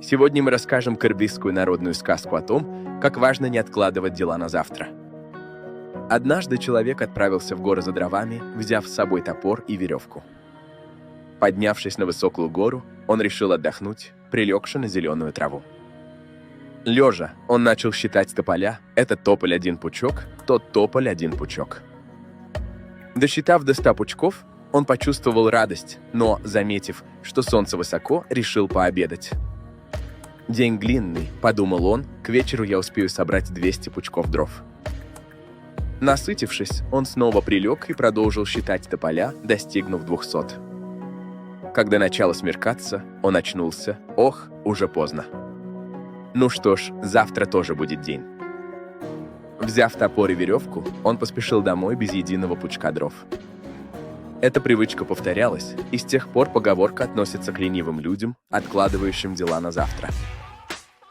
Сегодня мы расскажем кыргызскую народную сказку о том, как важно не откладывать дела на завтра. Однажды человек отправился в горы за дровами, взяв с собой топор и веревку. Поднявшись на высокую гору, он решил отдохнуть, прилегши на зеленую траву. Лежа, он начал считать тополя: этот тополь один пучок, тот тополь один пучок. Досчитав до 100 пучков, он почувствовал радость, но, заметив, что солнце высоко, решил пообедать. «День длинный», — подумал он, — «к вечеру я успею собрать 200 пучков дров». Насытившись, он снова прилег и продолжил считать тополя, достигнув 200. Когда начало смеркаться, он очнулся. Ох, уже поздно. Ну что ж, завтра тоже будет день. Взяв топор и веревку, он поспешил домой без единого пучка дров. Эта привычка повторялась, и с тех пор поговорка относится к ленивым людям, откладывающим дела на завтра.